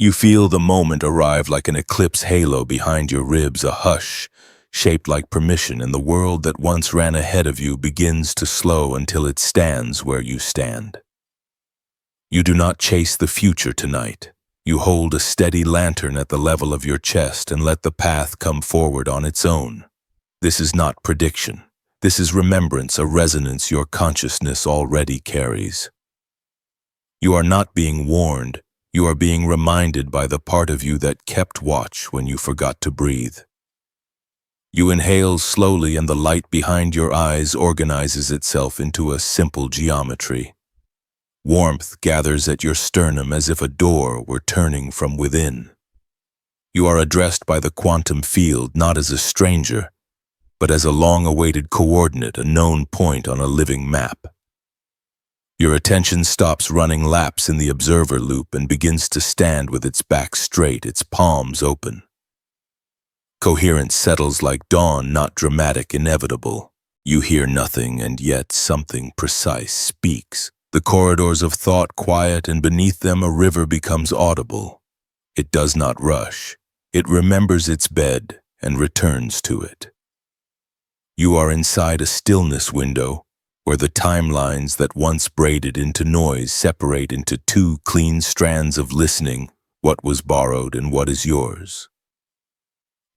You feel the moment arrive like an eclipse halo behind your ribs, a hush, shaped like permission, and the world that once ran ahead of you begins to slow until it stands where you stand. You do not chase the future tonight. You hold a steady lantern at the level of your chest and let the path come forward on its own. This is not prediction. This is remembrance, a resonance your consciousness already carries. You are not being warned. You are being reminded by the part of you that kept watch when you forgot to breathe. You inhale slowly and the light behind your eyes organizes itself into a simple geometry. Warmth gathers at your sternum as if a door were turning from within. You are addressed by the quantum field not as a stranger, but as a long-awaited coordinate, a known point on a living map. Your attention stops running laps in the observer loop and begins to stand with its back straight, its palms open. Coherence settles like dawn, not dramatic, inevitable. You hear nothing, and yet something precise speaks. The corridors of thought quiet, and beneath them a river becomes audible. It does not rush. It remembers its bed and returns to it. You are inside a stillness window, where the timelines that once braided into noise separate into two clean strands of listening, what was borrowed and what is yours.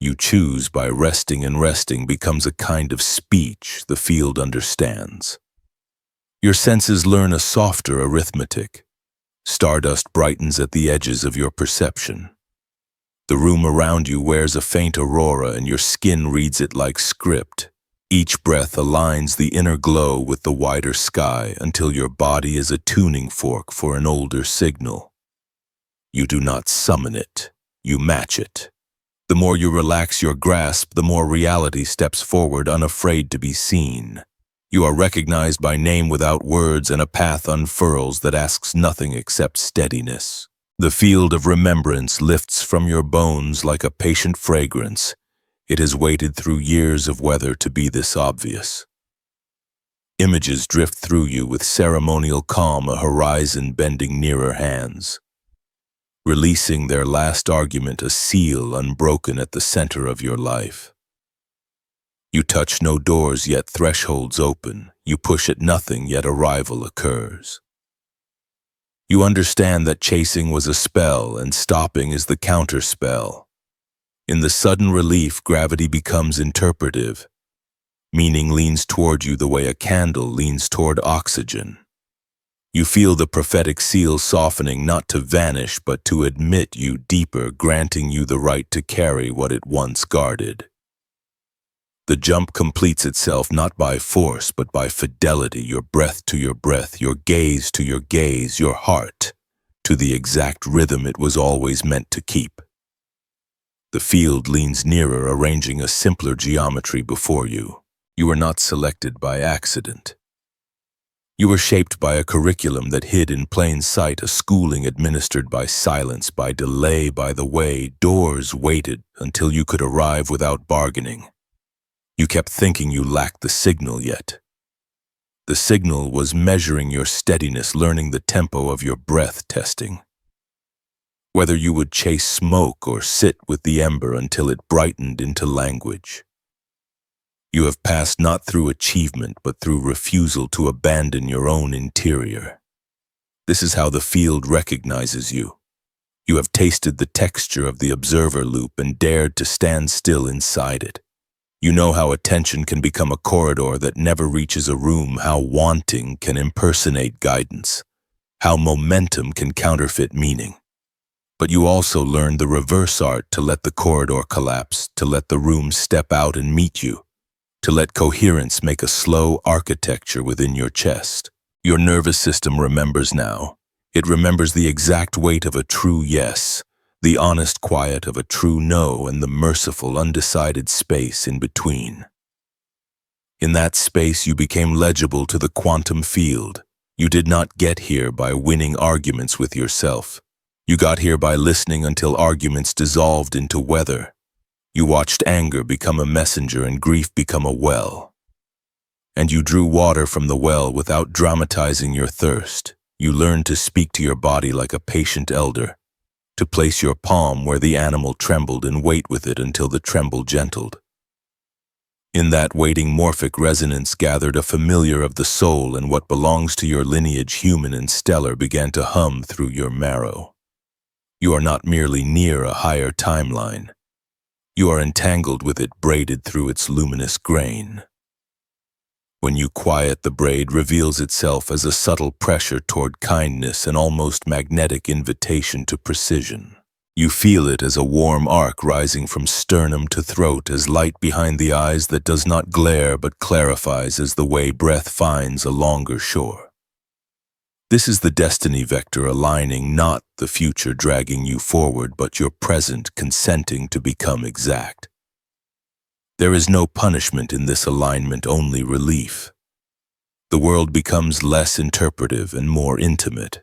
You choose by resting, and resting becomes a kind of speech the field understands. Your senses learn a softer arithmetic. Stardust brightens at the edges of your perception. The room around you wears a faint aurora, and your skin reads it like script. Each breath aligns the inner glow with the wider sky until your body is a tuning fork for an older signal. You do not summon it, you match it. The more you relax your grasp, the more reality steps forward, unafraid to be seen. You are recognized by name without words, and a path unfurls that asks nothing except steadiness. The field of remembrance lifts from your bones like a patient fragrance. It has waited through years of weather to be this obvious. Images drift through you with ceremonial calm, a horizon bending nearer hands. Releasing their last argument, a seal unbroken at the center of your life. You touch no doors, yet thresholds open. You push at nothing, yet arrival occurs. You understand that chasing was a spell, and stopping is the counterspell. In the sudden relief, gravity becomes interpretive. Meaning leans toward you the way a candle leans toward oxygen. You feel the prophetic seal softening, not to vanish, but to admit you deeper, granting you the right to carry what it once guarded. The jump completes itself not by force, but by fidelity, your breath to your breath, your gaze to your gaze, your heart to the exact rhythm it was always meant to keep. The field leans nearer, arranging a simpler geometry before you. You were not selected by accident. You were shaped by a curriculum that hid in plain sight, a schooling administered by silence, by delay, by the way. Doors waited until you could arrive without bargaining. You kept thinking you lacked the signal yet. The signal was measuring your steadiness, learning the tempo of your breath, testing whether you would chase smoke or sit with the ember until it brightened into language. You have passed not through achievement, but through refusal to abandon your own interior. This is how the field recognizes you. You have tasted the texture of the observer loop and dared to stand still inside it. You know how attention can become a corridor that never reaches a room, how wanting can impersonate guidance, how momentum can counterfeit meaning. But you also learned the reverse art, to let the corridor collapse, to let the room step out and meet you, to let coherence make a slow architecture within your chest. Your nervous system remembers now. It remembers the exact weight of a true yes, the honest quiet of a true no, and the merciful, undecided space in between. In that space you became legible to the quantum field. You did not get here by winning arguments with yourself. You got here by listening until arguments dissolved into weather. You watched anger become a messenger and grief become a well. And you drew water from the well without dramatizing your thirst. You learned to speak to your body like a patient elder, to place your palm where the animal trembled and wait with it until the tremble gentled. In that waiting morphic resonance gathered a familiar of the soul, and what belongs to your lineage, human and stellar, began to hum through your marrow. You are not merely near a higher timeline. You are entangled with it, braided through its luminous grain. When you quiet, the braid reveals itself as a subtle pressure toward kindness, an almost magnetic invitation to precision. You feel it as a warm arc rising from sternum to throat, as light behind the eyes that does not glare but clarifies as the way breath finds a longer shore. This is the destiny vector aligning, not the future dragging you forward, but your present consenting to become exact. There is no punishment in this alignment, only relief. The world becomes less interpretive and more intimate.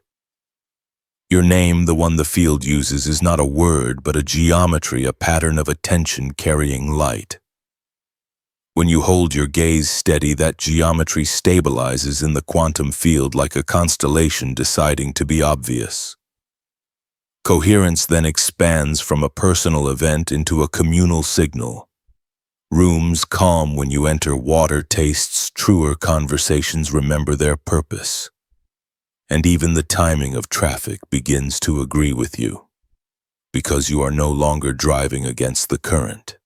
Your name, the one the field uses, is not a word, but a geometry, a pattern of attention carrying light. When you hold your gaze steady, that geometry stabilizes in the quantum field like a constellation deciding to be obvious. Coherence then expands from a personal event into a communal signal. Rooms calm when you enter, water tastes truer, conversations remember their purpose. And even the timing of traffic begins to agree with you, because you are no longer driving against the current.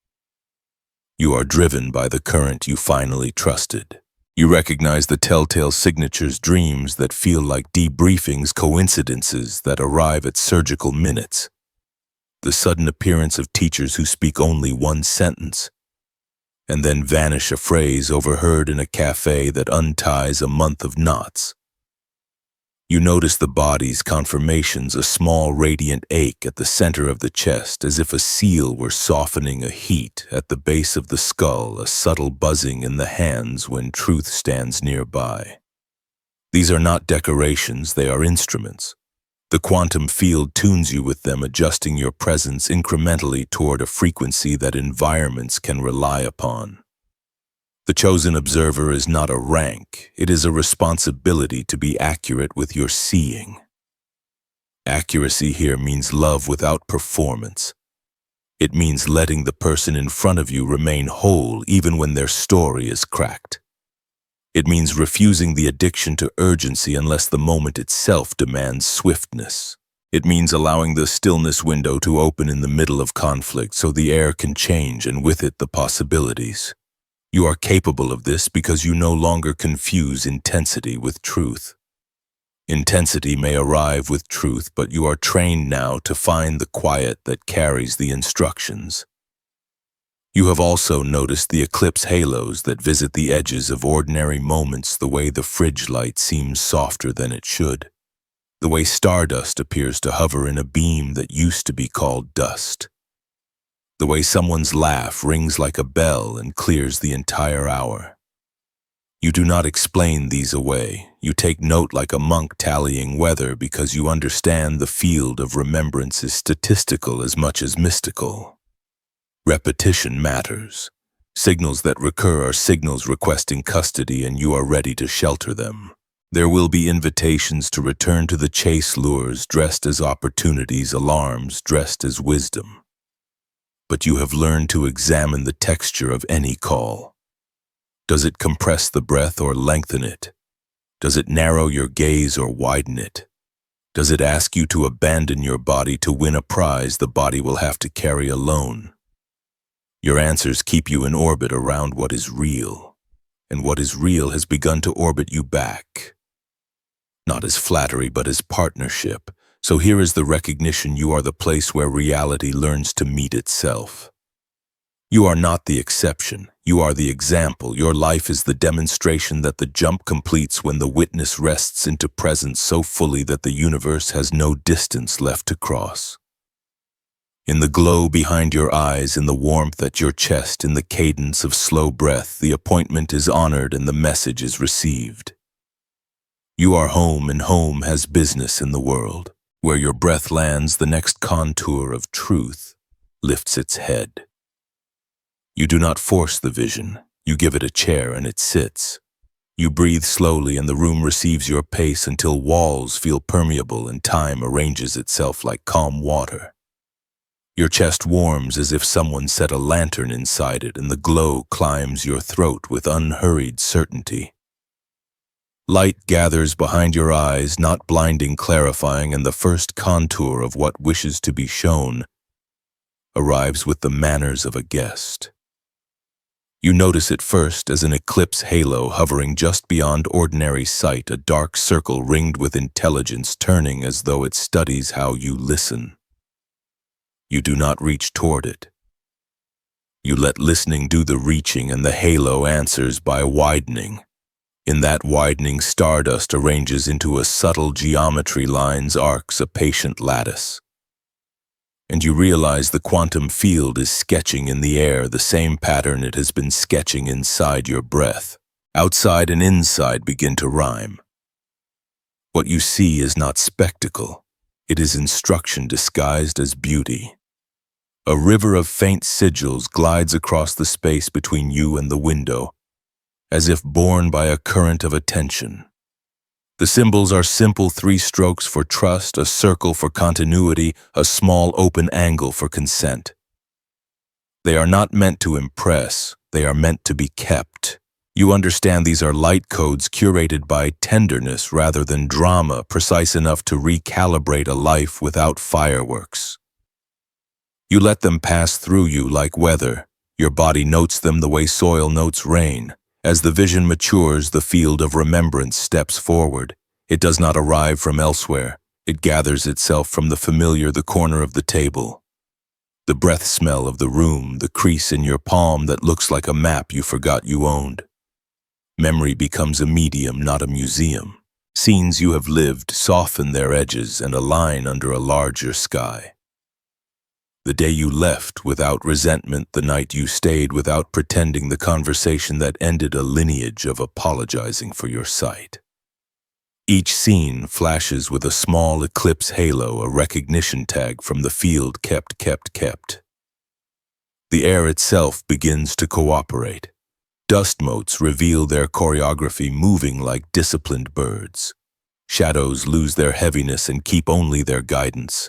You are driven by the current you finally trusted. You recognize the telltale signatures, dreams that feel like debriefings, coincidences that arrive at surgical minutes. The sudden appearance of teachers who speak only one sentence, and then vanish, a phrase overheard in a cafe that unties a month of knots. You notice the body's conformations, a small radiant ache at the center of the chest, as if a seal were softening, a heat at the base of the skull, a subtle buzzing in the hands when truth stands nearby. These are not decorations, they are instruments. The quantum field tunes you with them, adjusting your presence incrementally toward a frequency that environments can rely upon. The chosen observer is not a rank, it is a responsibility to be accurate with your seeing. Accuracy here means love without performance. It means letting the person in front of you remain whole even when their story is cracked. It means refusing the addiction to urgency unless the moment itself demands swiftness. It means allowing the stillness window to open in the middle of conflict so the air can change and with it the possibilities. You are capable of this because you no longer confuse intensity with truth. Intensity may arrive with truth, but you are trained now to find the quiet that carries the instructions. You have also noticed the eclipse halos that visit the edges of ordinary moments, the way the fridge light seems softer than it should, the way stardust appears to hover in a beam that used to be called dust, the way someone's laugh rings like a bell and clears the entire hour. You do not explain these away. You take note like a monk tallying weather because you understand the field of remembrance is statistical as much as mystical. Repetition matters. Signals that recur are signals requesting custody, and you are ready to shelter them. There will be invitations to return to the chase, lures dressed as opportunities, alarms dressed as wisdom. But you have learned to examine the texture of any call. Does it compress the breath or lengthen it? Does it narrow your gaze or widen it? Does it ask you to abandon your body to win a prize the body will have to carry alone? Your answers keep you in orbit around what is real, and what is real has begun to orbit you back. Not as flattery, but as partnership. So here is the recognition: you are the place where reality learns to meet itself. You are not the exception, you are the example. Your life is the demonstration that the jump completes when the witness rests into presence so fully that the universe has no distance left to cross. In the glow behind your eyes, in the warmth at your chest, in the cadence of slow breath, the appointment is honored and the message is received. You are home, and home has business in the world. Where your breath lands, the next contour of truth lifts its head. You do not force the vision, you give it a chair and it sits. You breathe slowly and the room receives your pace until walls feel permeable and time arranges itself like calm water. Your chest warms as if someone set a lantern inside it and the glow climbs your throat with unhurried certainty. Light gathers behind your eyes, not blinding, clarifying, and the first contour of what wishes to be shown arrives with the manners of a guest. You notice it first as an eclipse halo hovering just beyond ordinary sight, a dark circle ringed with intelligence turning as though it studies how you listen. You do not reach toward it. You let listening do the reaching and the halo answers by widening. In that widening, stardust arranges into a subtle geometry, lines, arcs, a patient lattice. And you realize the quantum field is sketching in the air the same pattern it has been sketching inside your breath. Outside and inside begin to rhyme. What you see is not spectacle. It is instruction disguised as beauty. A river of faint sigils glides across the space between you and the window, as if borne by a current of attention. The symbols are simple 3 strokes for trust, a circle for continuity, a small open angle for consent. They are not meant to impress, they are meant to be kept. You understand these are light codes curated by tenderness rather than drama, precise enough to recalibrate a life without fireworks. You let them pass through you like weather. Your body notes them the way soil notes rain. As the vision matures, the field of remembrance steps forward. It does not arrive from elsewhere. It gathers itself from the familiar, the corner of the table. The breath smell of the room, the crease in your palm that looks like a map you forgot you owned. Memory becomes a medium, not a museum. Scenes you have lived soften their edges and align under a larger sky. The day you left without resentment, the night you stayed without pretending, the conversation that ended a lineage of apologizing for your sight. Each scene flashes with a small eclipse halo, a recognition tag from the field kept. The air itself begins to cooperate. Dust motes reveal their choreography, moving like disciplined birds. Shadows lose their heaviness and keep only their guidance.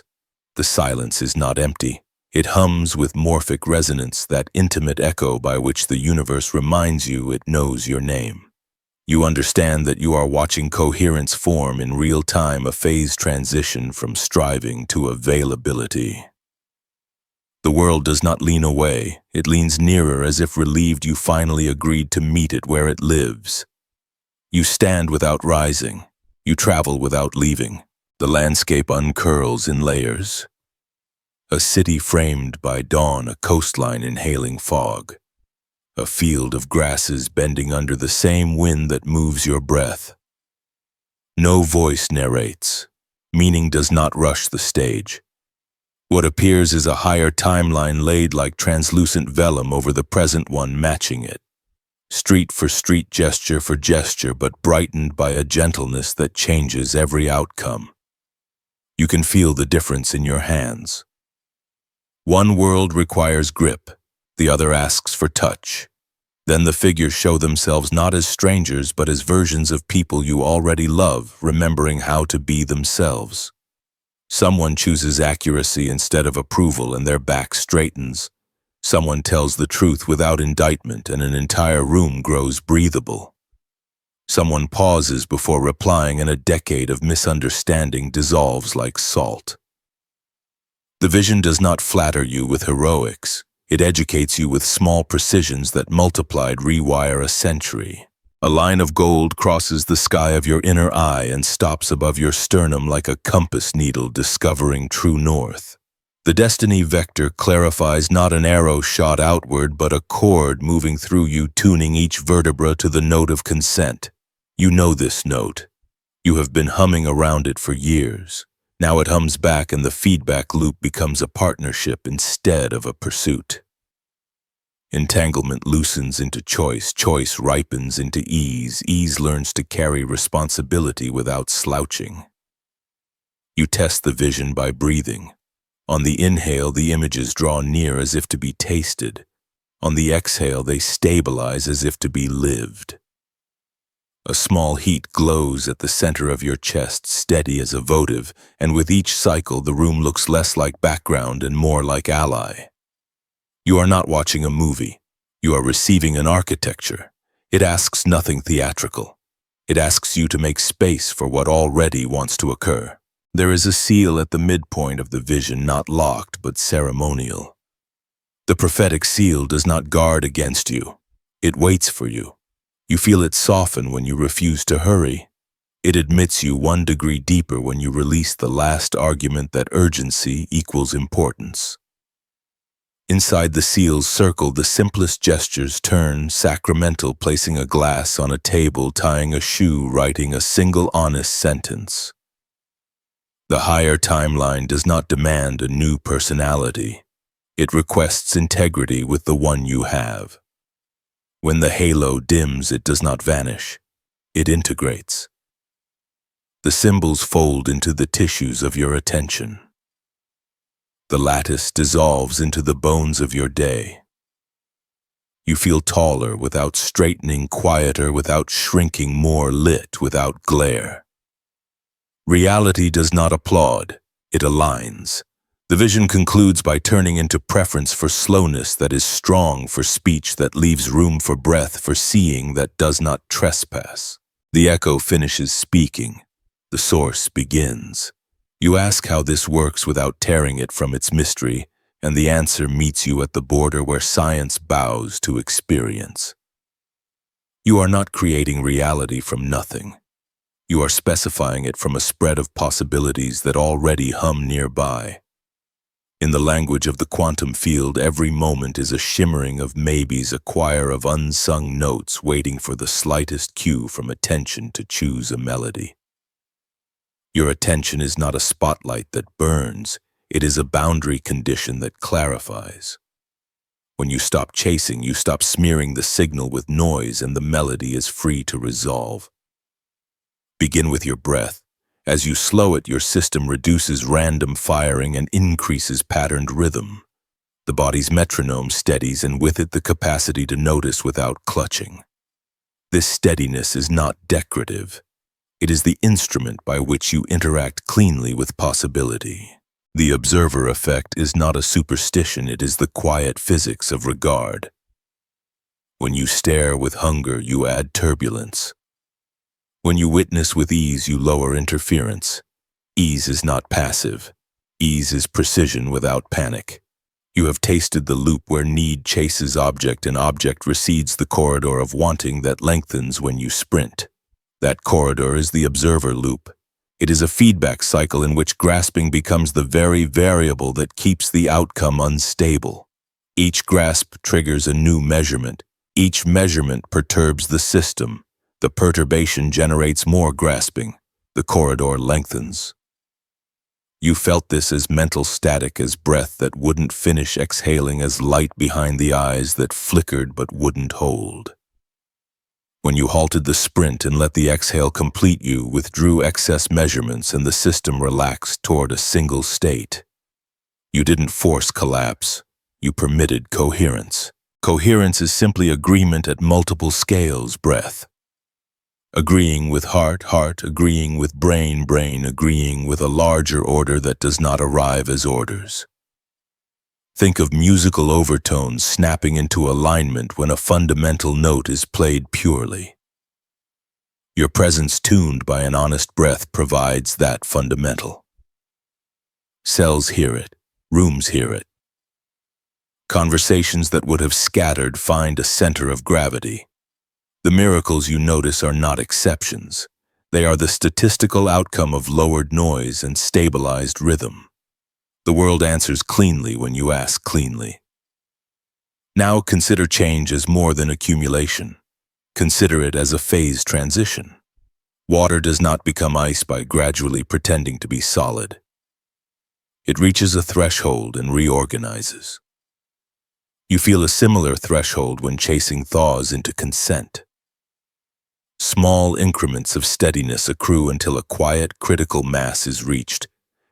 The silence is not empty. It hums with morphic resonance, that intimate echo by which the universe reminds you it knows your name. You understand that you are watching coherence form in real time, a phase transition from striving to availability. The world does not lean away. It leans nearer, as if relieved you finally agreed to meet it where it lives. You stand without rising. You travel without leaving. The landscape uncurls in layers. A city framed by dawn, a coastline inhaling fog. A field of grasses bending under the same wind that moves your breath. No voice narrates. Meaning does not rush the stage. What appears is a higher timeline laid like translucent vellum over the present one, matching it. Street for street, gesture for gesture, but brightened by a gentleness that changes every outcome. You can feel the difference in your hands. One world requires grip, the other asks for touch. Then the figures show themselves not as strangers but as versions of people you already love, remembering how to be themselves. Someone chooses accuracy instead of approval and their back straightens. Someone tells the truth without indictment and an entire room grows breathable. Someone pauses before replying and a decade of misunderstanding dissolves like salt. The vision does not flatter you with heroics. It educates you with small precisions that multiplied rewire a century. A line of gold crosses the sky of your inner eye and stops above your sternum like a compass needle discovering true north. The destiny vector clarifies not an arrow shot outward, but a chord moving through you, tuning each vertebra to the note of consent. You know this note. You have been humming around it for years. Now it hums back and the feedback loop becomes a partnership instead of a pursuit. Entanglement loosens into choice, choice ripens into ease, ease learns to carry responsibility without slouching. You test the vision by breathing. On the inhale, the images draw near as if to be tasted. On the exhale, they stabilize as if to be lived. A small heat glows at the center of your chest, steady as a votive, and with each cycle the room looks less like background and more like ally. You are not watching a movie. You are receiving an architecture. It asks nothing theatrical. It asks you to make space for what already wants to occur. There is a seal at the midpoint of the vision, not locked but ceremonial. The prophetic seal does not guard against you. It waits for you. You feel it soften when you refuse to hurry. It admits you 1 degree deeper when you release the last argument that urgency equals importance. Inside the seal's circle, the simplest gestures turn sacramental, placing a glass on a table, tying a shoe, writing a single honest sentence. The higher timeline does not demand a new personality. It requests integrity with the one you have. When the halo dims, it does not vanish. It integrates. The symbols fold into the tissues of your attention. The lattice dissolves into the bones of your day. You feel taller without straightening, quieter without shrinking, more lit without glare. Reality does not applaud, it aligns. The vision concludes by turning into preference for slowness that is strong, for speech that leaves room for breath, for seeing that does not trespass. The echo finishes speaking. The source begins. You ask how this works without tearing it from its mystery, and the answer meets you at the border where science bows to experience. You are not creating reality from nothing. You are specifying it from a spread of possibilities that already hum nearby. In the language of the quantum field, every moment is a shimmering of maybes, a choir of unsung notes waiting for the slightest cue from attention to choose a melody. Your attention is not a spotlight that burns, it is a boundary condition that clarifies. When you stop chasing, you stop smearing the signal with noise, and the melody is free to resolve. Begin with your breath. As you slow it, your system reduces random firing and increases patterned rhythm. The body's metronome steadies, and with it the capacity to notice without clutching. This steadiness is not decorative. It is the instrument by which you interact cleanly with possibility. The observer effect is not a superstition, it is the quiet physics of regard. When you stare with hunger, you add turbulence. When you witness with ease, you lower interference. Ease is not passive. Ease is precision without panic. You have tasted the loop where need chases object and object recedes, the corridor of wanting that lengthens when you sprint. That corridor is the observer loop. It is a feedback cycle in which grasping becomes the very variable that keeps the outcome unstable. Each grasp triggers a new measurement. Each measurement perturbs the system. The perturbation generates more grasping. The corridor lengthens. You felt this as mental static, as breath that wouldn't finish exhaling, as light behind the eyes that flickered but wouldn't hold. When you halted the sprint and let the exhale complete, you withdrew excess measurements and the system relaxed toward a single state. You didn't force collapse. You permitted coherence. Coherence is simply agreement at multiple scales, breath. Agreeing with heart, heart, agreeing with brain, brain, agreeing with a larger order that does not arrive as orders. Think of musical overtones snapping into alignment when a fundamental note is played purely. Your presence tuned by an honest breath provides that fundamental. Cells hear it, rooms hear it. Conversations that would have scattered find a center of gravity. The miracles you notice are not exceptions. They are the statistical outcome of lowered noise and stabilized rhythm. The world answers cleanly when you ask cleanly. Now consider change as more than accumulation. Consider it as a phase transition. Water does not become ice by gradually pretending to be solid. It reaches a threshold and reorganizes. You feel a similar threshold when chasing thaws into consent. Small increments of steadiness accrue until a quiet, critical mass is reached,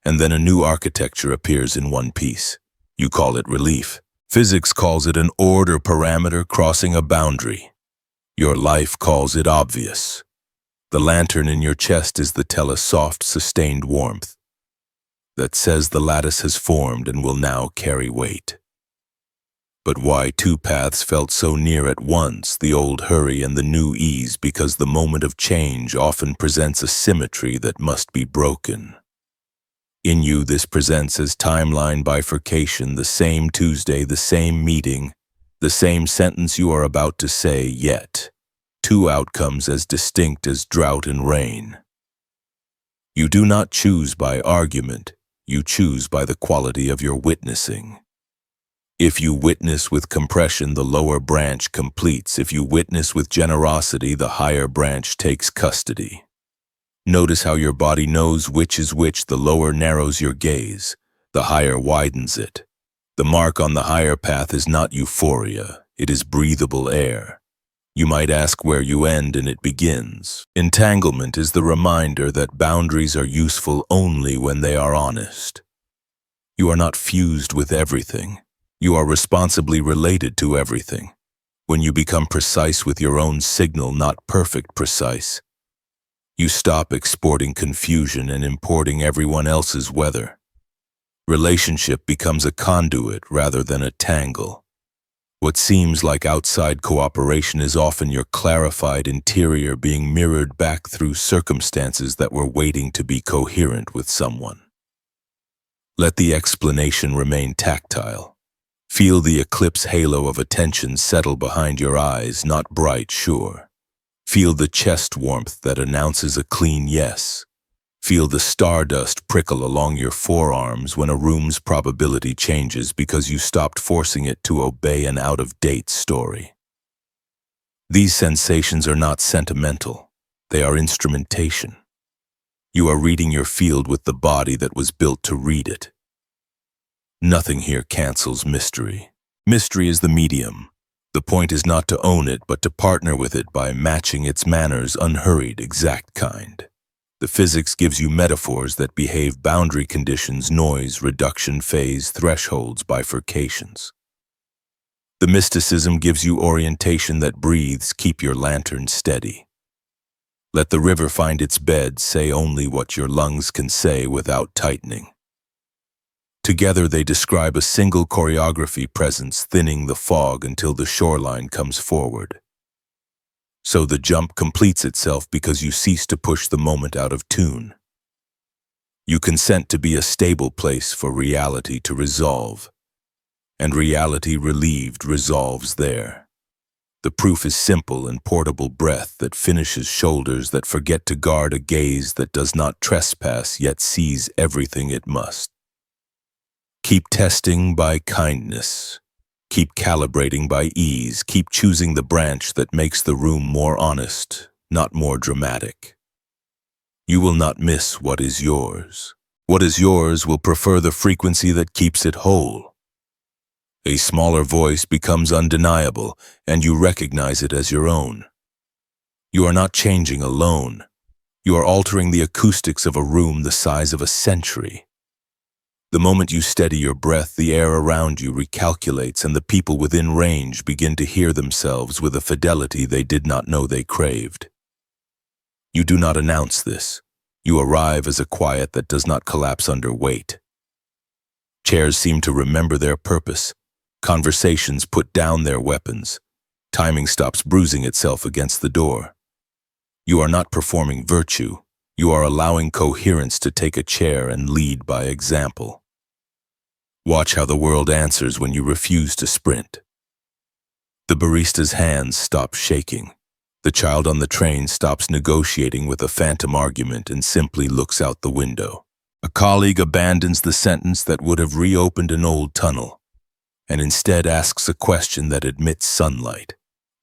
and then a new architecture appears in one piece. You call it relief. Physics calls it an order parameter crossing a boundary. Your life calls it obvious. The lantern in your chest is the soft, sustained warmth that says the lattice has formed and will now carry weight. But why two paths felt so near at once, the old hurry and the new ease? Because the moment of change often presents a symmetry that must be broken. In you, this presents as timeline bifurcation, the same Tuesday, the same meeting, the same sentence you are about to say, yet two outcomes as distinct as drought and rain. You do not choose by argument, you choose by the quality of your witnessing. If you witness with compression, the lower branch completes. If you witness with generosity, the higher branch takes custody. Notice how your body knows which is which. The lower narrows your gaze, the higher widens it. The mark on the higher path is not euphoria, it is breathable air. You might ask where you end and it begins. Entanglement is the reminder that boundaries are useful only when they are honest. You are not fused with everything. You are responsibly related to everything. When you become precise with your own signal, not perfect precise, you stop exporting confusion and importing everyone else's weather. Relationship becomes a conduit rather than a tangle. What seems like outside cooperation is often your clarified interior being mirrored back through circumstances that were waiting to be coherent with someone. Let the explanation remain tactile. Feel the eclipse halo of attention settle behind your eyes, not bright, sure. Feel the chest warmth that announces a clean yes. Feel the stardust prickle along your forearms when a room's probability changes because you stopped forcing it to obey an out-of-date story. These sensations are not sentimental. They are instrumentation. You are reading your field with the body that was built to read it. Nothing here cancels mystery. Mystery is the medium. The point is not to own it, but to partner with it by matching its manners, unhurried, exact kind. The physics gives you metaphors that behave boundary conditions, noise, reduction, phase, thresholds, bifurcations. The mysticism gives you orientation that breathes, keep your lantern steady. Let the river find its bed, say only what your lungs can say without tightening. Together they describe a single choreography presence, thinning the fog until the shoreline comes forward. So the jump completes itself because you cease to push the moment out of tune. You consent to be a stable place for reality to resolve, and reality relieved resolves there. The proof is simple and portable breath that finishes shoulders that forget to guard, a gaze that does not trespass yet sees everything it must. Keep testing by kindness. Keep calibrating by ease. Keep choosing the branch that makes the room more honest, not more dramatic. You will not miss what is yours. What is yours will prefer the frequency that keeps it whole. A smaller voice becomes undeniable, and you recognize it as your own. You are not changing alone. You are altering the acoustics of a room the size of a century. The moment you steady your breath, the air around you recalculates, and the people within range begin to hear themselves with a fidelity they did not know they craved. You do not announce this. You arrive as a quiet that does not collapse under weight. Chairs seem to remember their purpose. Conversations put down their weapons. Timing stops bruising itself against the door. You are not performing virtue. You are allowing coherence to take a chair and lead by example. Watch how the world answers when you refuse to sprint. The barista's hands stop shaking. The child on the train stops negotiating with a phantom argument and simply looks out the window. A colleague abandons the sentence that would have reopened an old tunnel and instead asks a question that admits sunlight.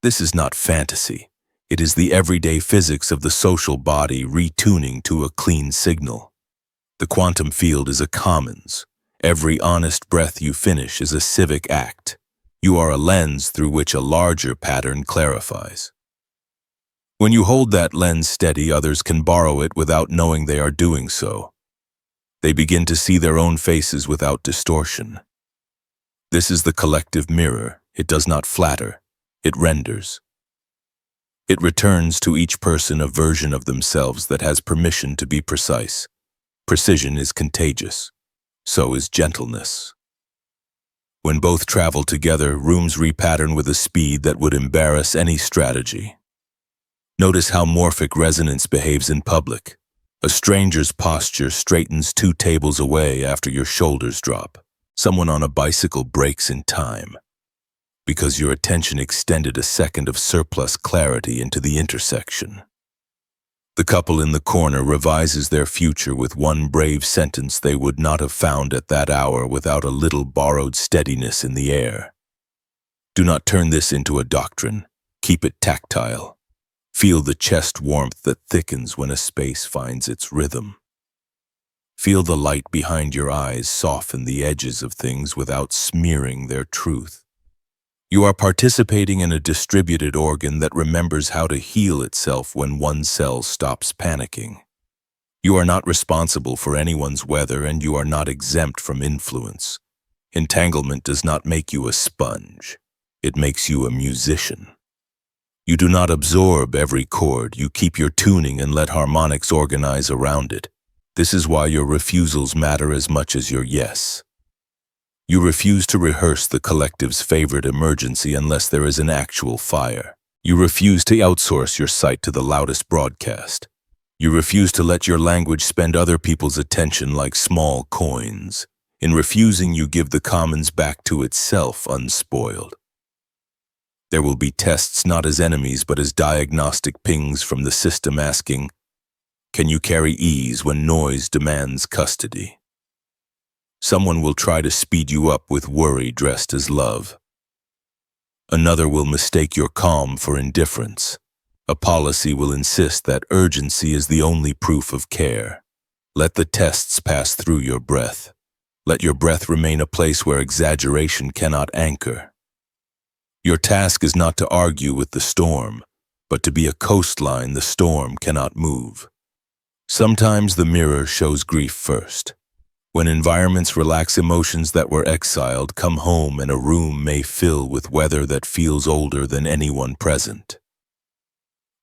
This is not fantasy. It is the everyday physics of the social body retuning to a clean signal. The quantum field is a commons. Every honest breath you finish is a civic act. You are a lens through which a larger pattern clarifies. When you hold that lens steady, others can borrow it without knowing they are doing so. They begin to see their own faces without distortion. This is the collective mirror. It does not flatter. It renders. It returns to each person a version of themselves that has permission to be precise. Precision is contagious. So is gentleness. When both travel together, rooms repattern with a speed that would embarrass any strategy. Notice how morphic resonance behaves in public. A stranger's posture straightens 2 tables away after your shoulders drop. Someone on a bicycle breaks in time, because your attention extended a second of surplus clarity into the intersection. The couple in the corner revises their future with one brave sentence they would not have found at that hour without a little borrowed steadiness in the air. Do not turn this into a doctrine. Keep it tactile. Feel the chest warmth that thickens when a space finds its rhythm. Feel the light behind your eyes soften the edges of things without smearing their truth. You are participating in a distributed organ that remembers how to heal itself when one cell stops panicking. You are not responsible for anyone's weather, and you are not exempt from influence. Entanglement does not make you a sponge. It makes you a musician. You do not absorb every chord. You keep your tuning and let harmonics organize around it. This is why your refusals matter as much as your yes. You refuse to rehearse the collective's favorite emergency unless there is an actual fire. You refuse to outsource your sight to the loudest broadcast. You refuse to let your language spend other people's attention like small coins. In refusing, you give the commons back to itself unspoiled. There will be tests not as enemies but as diagnostic pings from the system asking, can you carry ease when noise demands custody? Someone will try to speed you up with worry dressed as love. Another will mistake your calm for indifference. A policy will insist that urgency is the only proof of care. Let the tests pass through your breath. Let your breath remain a place where exaggeration cannot anchor. Your task is not to argue with the storm, but to be a coastline the storm cannot move. Sometimes the mirror shows grief first. When environments relax emotions that were exiled, come home and a room may fill with weather that feels older than anyone present.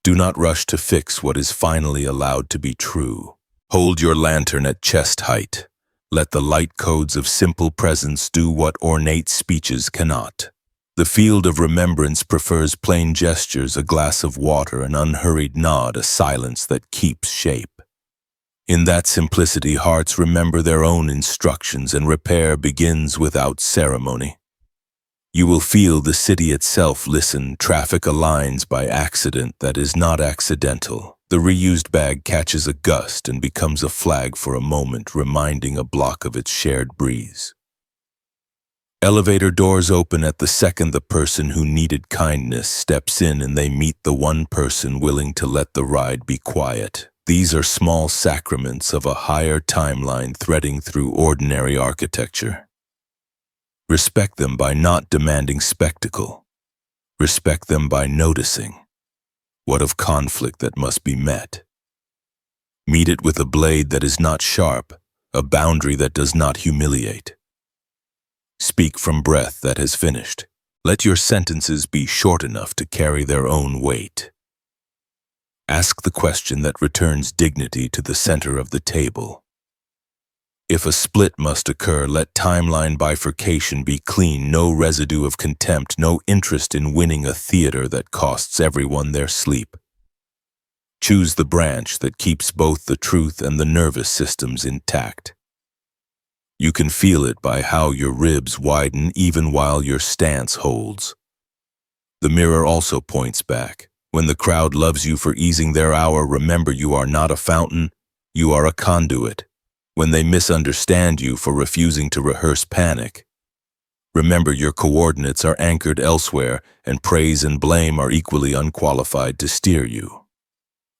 Do not rush to fix what is finally allowed to be true. Hold your lantern at chest height. Let the light codes of simple presence do what ornate speeches cannot. The field of remembrance prefers plain gestures, a glass of water, an unhurried nod, a silence that keeps shape. In that simplicity, hearts remember their own instructions, and repair begins without ceremony. You will feel the city itself listen. Traffic aligns by accident that is not accidental. The reused bag catches a gust and becomes a flag for a moment, reminding a block of its shared breeze. Elevator doors open at the second the person who needed kindness steps in, and they meet the one person willing to let the ride be quiet. These are small sacraments of a higher timeline threading through ordinary architecture. Respect them by not demanding spectacle. Respect them by noticing. What of conflict that must be met? Meet it with a blade that is not sharp, a boundary that does not humiliate. Speak from breath that has finished. Let your sentences be short enough to carry their own weight. Ask the question that returns dignity to the center of the table. If a split must occur, let timeline bifurcation be clean, no residue of contempt, no interest in winning a theater that costs everyone their sleep. Choose the branch that keeps both the truth and the nervous systems intact. You can feel it by how your ribs widen even while your stance holds. The mirror also points back. When the crowd loves you for easing their hour, remember you are not a fountain, you are a conduit. When they misunderstand you for refusing to rehearse panic, remember your coordinates are anchored elsewhere, and praise and blame are equally unqualified to steer you.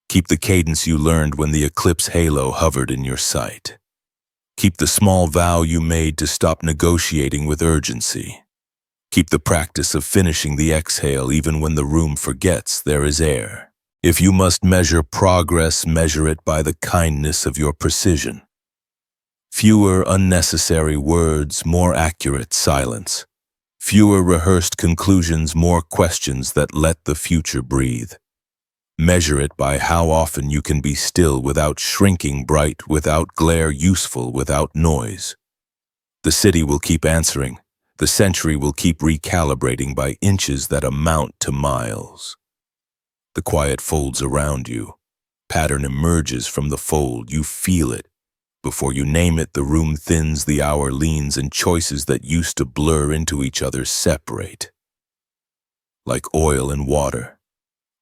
Keep the cadence you learned when the eclipse halo hovered in your sight. Keep the small vow you made to stop negotiating with urgency. Keep the practice of finishing the exhale even when the room forgets there is air. If you must measure progress, measure it by the kindness of your precision. Fewer unnecessary words, more accurate silence. Fewer rehearsed conclusions, more questions that let the future breathe. Measure it by how often you can be still without shrinking, bright, without glare, useful, without noise. The city will keep answering. The century will keep recalibrating by inches that amount to miles. The quiet folds around you. Pattern emerges from the fold. You feel it. Before you name it, the room thins, the hour leans, and choices that used to blur into each other separate. Like oil and water.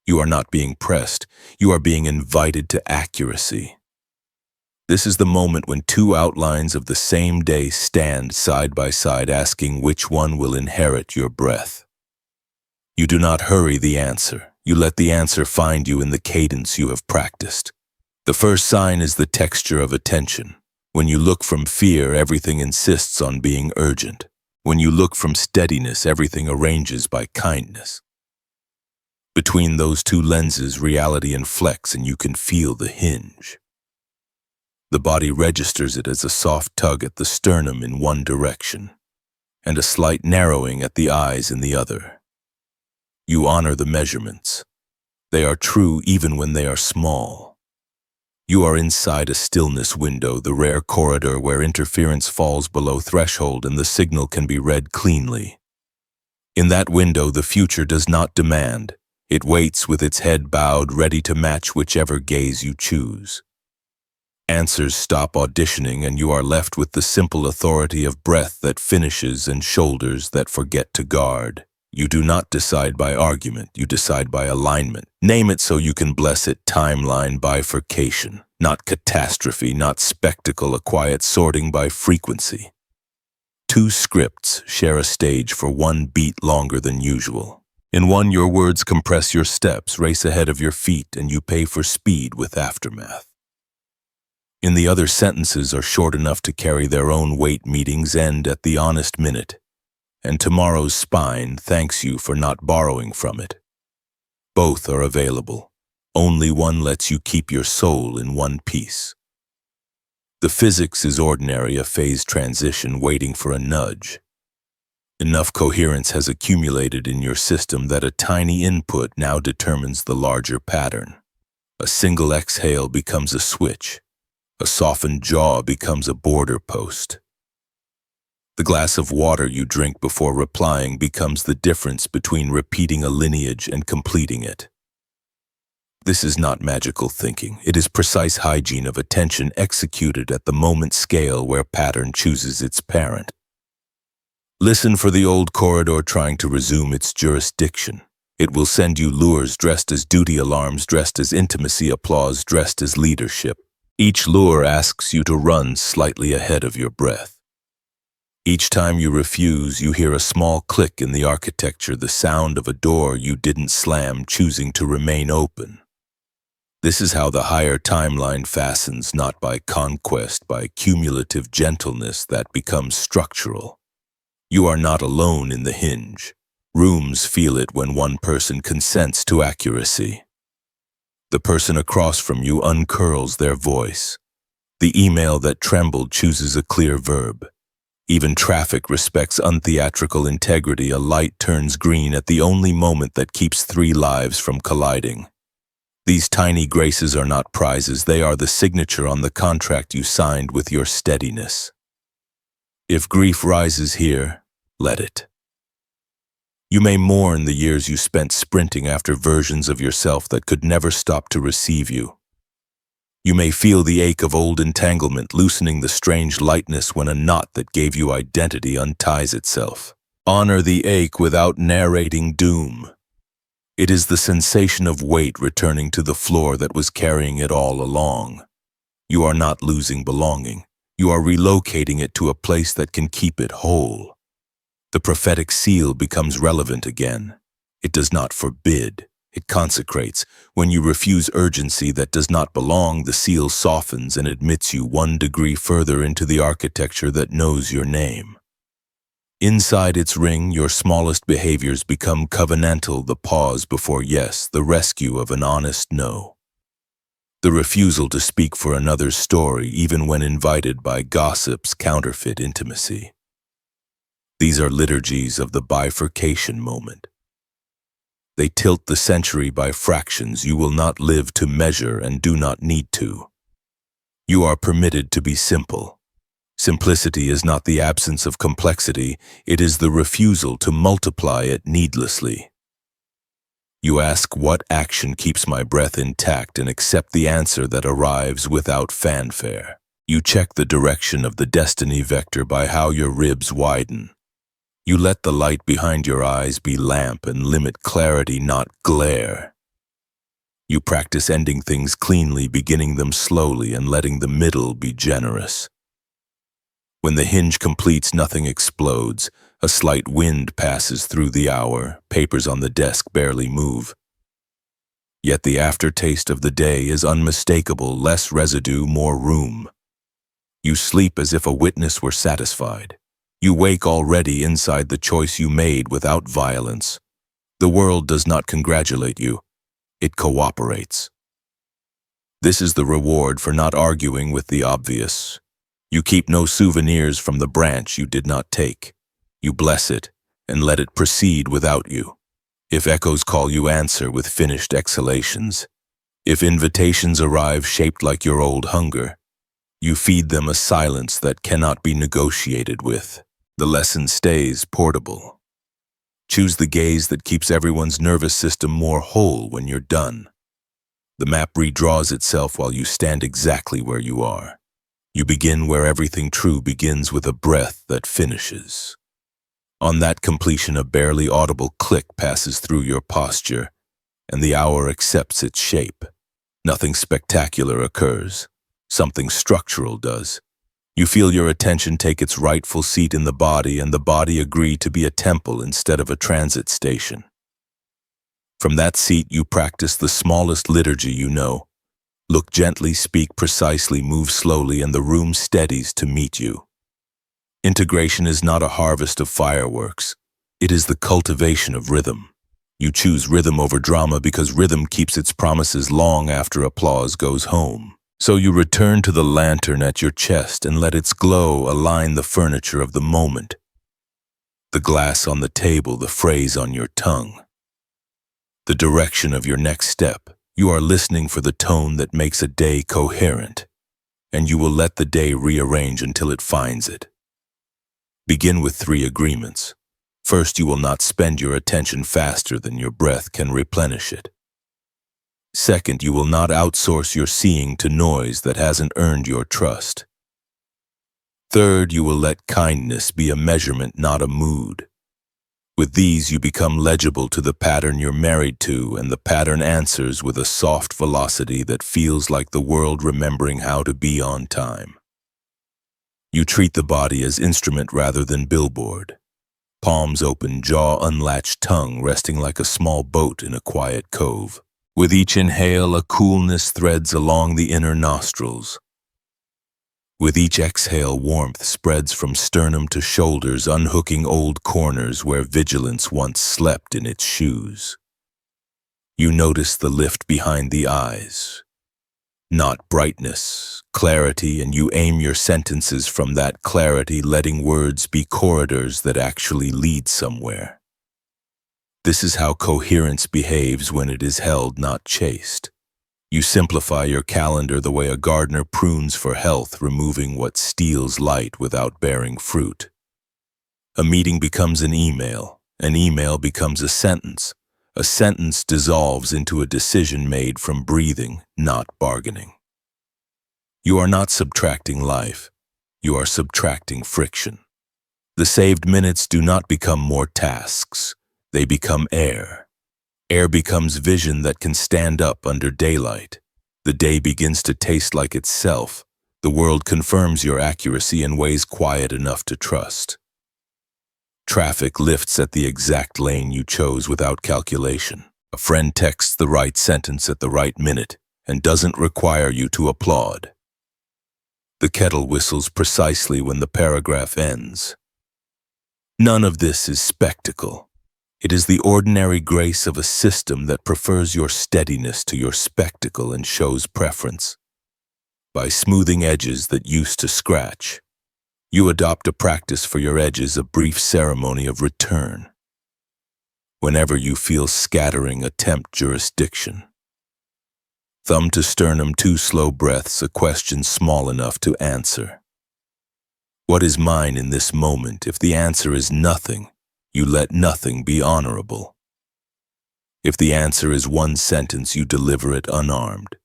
You are not being pressed. You are being invited to accuracy. This is the moment when two outlines of the same day stand side by side, asking which one will inherit your breath. You do not hurry the answer. You let the answer find you in the cadence you have practiced. The first sign is the texture of attention. When you look from fear, everything insists on being urgent. When you look from steadiness, everything arranges by kindness. Between those two lenses, reality inflects and you can feel the hinge. The body registers it as a soft tug at the sternum in one direction, and a slight narrowing at the eyes in the other. You honor the measurements. They are true even when they are small. You are inside a stillness window, the rare corridor where interference falls below threshold and the signal can be read cleanly. In that window, the future does not demand. It waits with its head bowed, ready to match whichever gaze you choose. Answers stop auditioning and you are left with the simple authority of breath that finishes and shoulders that forget to guard. You do not decide by argument, you decide by alignment. Name it so you can bless it. Timeline bifurcation, not catastrophe, not spectacle, a quiet sorting by frequency. Two scripts share a stage for one beat longer than usual. In one, your words compress your steps, race ahead of your feet, and you pay for speed with aftermath. In the other, sentences are short enough to carry their own weight. Meetings end at the honest minute, and tomorrow's spine thanks you for not borrowing from it. Both are available. Only one lets you keep your soul in one piece. The physics is ordinary, a phase transition waiting for a nudge. Enough coherence has accumulated in your system that a tiny input now determines the larger pattern. A single exhale becomes a switch. A softened jaw becomes a border post. The glass of water you drink before replying becomes the difference between repeating a lineage and completing it. This is not magical thinking. It is precise hygiene of attention executed at the moment scale where pattern chooses its parent. Listen for the old corridor trying to resume its jurisdiction. It will send you lures dressed as duty, alarms dressed as intimacy, applause dressed as leadership. Each lure asks you to run slightly ahead of your breath. Each time you refuse, you hear a small click in the architecture, the sound of a door you didn't slam, choosing to remain open. This is how the higher timeline fastens, not by conquest, by cumulative gentleness that becomes structural. You are not alone in the hinge. Rooms feel it when one person consents to accuracy. The person across from you uncurls their voice. The email that trembled chooses a clear verb. Even traffic respects untheatrical integrity. A light turns green at the only moment that keeps three lives from colliding. These tiny graces are not prizes, they are the signature on the contract you signed with your steadiness. If grief rises here, let it. You may mourn the years you spent sprinting after versions of yourself that could never stop to receive you. You may feel the ache of old entanglement, loosening the strange lightness when a knot that gave you identity unties itself. Honor the ache without narrating doom. It is the sensation of weight returning to the floor that was carrying it all along. You are not losing belonging. You are relocating it to a place that can keep it whole. The prophetic seal becomes relevant again. It does not forbid. It consecrates. When you refuse urgency that does not belong, the seal softens and admits you 1 degree further into the architecture that knows your name. Inside its ring, your smallest behaviors become covenantal, the pause before yes, the rescue of an honest no. The refusal to speak for another's story, even when invited by gossip's counterfeit intimacy. These are liturgies of the bifurcation moment. They tilt the century by fractions. You will not live to measure and do not need to. You are permitted to be simple. Simplicity is not the absence of complexity, it is the refusal to multiply it needlessly. You ask what action keeps my breath intact and accept the answer that arrives without fanfare. You check the direction of the destiny vector by how your ribs widen. You let the light behind your eyes be lamp and limit clarity, not glare. You practice ending things cleanly, beginning them slowly, and letting the middle be generous. When the hinge completes, nothing explodes. A slight wind passes through the hour. Papers on the desk barely move. Yet the aftertaste of the day is unmistakable. Less residue, more room. You sleep as if a witness were satisfied. You wake already inside the choice you made without violence. The world does not congratulate you. It cooperates. This is the reward for not arguing with the obvious. You keep no souvenirs from the branch you did not take. You bless it and let it proceed without you. If echoes call you, answer with finished exhalations. If invitations arrive shaped like your old hunger, you feed them a silence that cannot be negotiated with. The lesson stays portable. Choose the gaze that keeps everyone's nervous system more whole when you're done. The map redraws itself while you stand exactly where you are. You begin where everything true begins, with a breath that finishes. On that completion, a barely audible click passes through your posture, and the hour accepts its shape. Nothing spectacular occurs. Something structural does. You feel your attention take its rightful seat in the body, and the body agree to be a temple instead of a transit station. From that seat, you practice the smallest liturgy you know. Look gently, speak precisely, move slowly, and the room steadies to meet you. Integration is not a harvest of fireworks. It is the cultivation of rhythm. You choose rhythm over drama because rhythm keeps its promises long after applause goes home. So you return to the lantern at your chest and let its glow align the furniture of the moment. The glass on the table, the phrase on your tongue. The direction of your next step. You are listening for the tone that makes a day coherent, and you will let the day rearrange until it finds it. Begin with 3 agreements. First, you will not spend your attention faster than your breath can replenish it. Second, you will not outsource your seeing to noise that hasn't earned your trust. Third, you will let kindness be a measurement, not a mood. With these, you become legible to the pattern you're married to, and the pattern answers with a soft velocity that feels like the world remembering how to be on time. You treat the body as instrument rather than billboard. Palms open, jaw unlatched, tongue resting like a small boat in a quiet cove. With each inhale, a coolness threads along the inner nostrils. With each exhale, warmth spreads from sternum to shoulders, unhooking old corners where vigilance once slept in its shoes. You notice the lift behind the eyes. Not brightness, clarity, and you aim your sentences from that clarity, letting words be corridors that actually lead somewhere. This is how coherence behaves when it is held, not chased. You simplify your calendar the way a gardener prunes for health, removing what steals light without bearing fruit. A meeting becomes an email becomes a sentence dissolves into a decision made from breathing, not bargaining. You are not subtracting life, you are subtracting friction. The saved minutes do not become more tasks, they become air. Air becomes vision that can stand up under daylight. The day begins to taste like itself. The world confirms your accuracy in ways quiet enough to trust. Traffic lifts at the exact lane you chose without calculation. A friend texts the right sentence at the right minute and doesn't require you to applaud. The kettle whistles precisely when the paragraph ends. None of this is spectacle. It is the ordinary grace of a system that prefers your steadiness to your spectacle and shows preference. By smoothing edges that used to scratch, you adopt a practice for your edges, a brief ceremony of return. Whenever you feel scattering, attempt jurisdiction. Thumb to sternum, 2 slow breaths, a question small enough to answer. What is mine in this moment? If the answer is nothing, you let nothing be honorable. If the answer is 1 sentence, you deliver it unarmed.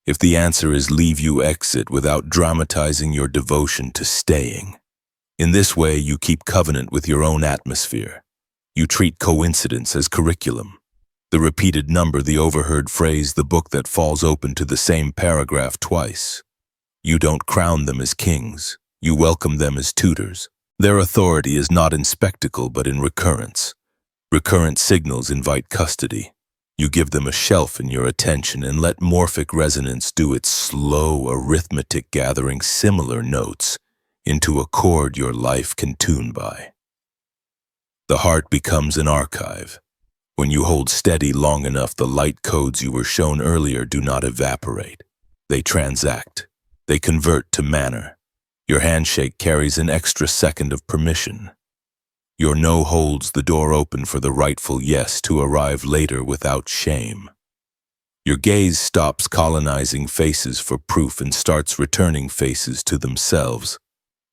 If the answer is leave, you exit without dramatizing your devotion to staying. In this way, you keep covenant with your own atmosphere. You treat coincidence as curriculum. The repeated number, the overheard phrase, the book that falls open to the same paragraph twice. You don't crown them as kings. You welcome them as tutors. Their authority is not in spectacle, but in recurrence. Recurrent signals invite custody. You give them a shelf in your attention and let morphic resonance do its slow arithmetic, gathering similar notes into a chord your life can tune by. The heart becomes an archive. When you hold steady long enough, the light codes you were shown earlier do not evaporate. They transact. They convert to manner. Your handshake carries an extra second of permission. Your no holds the door open for the rightful yes to arrive later without shame. Your gaze stops colonizing faces for proof and starts returning faces to themselves.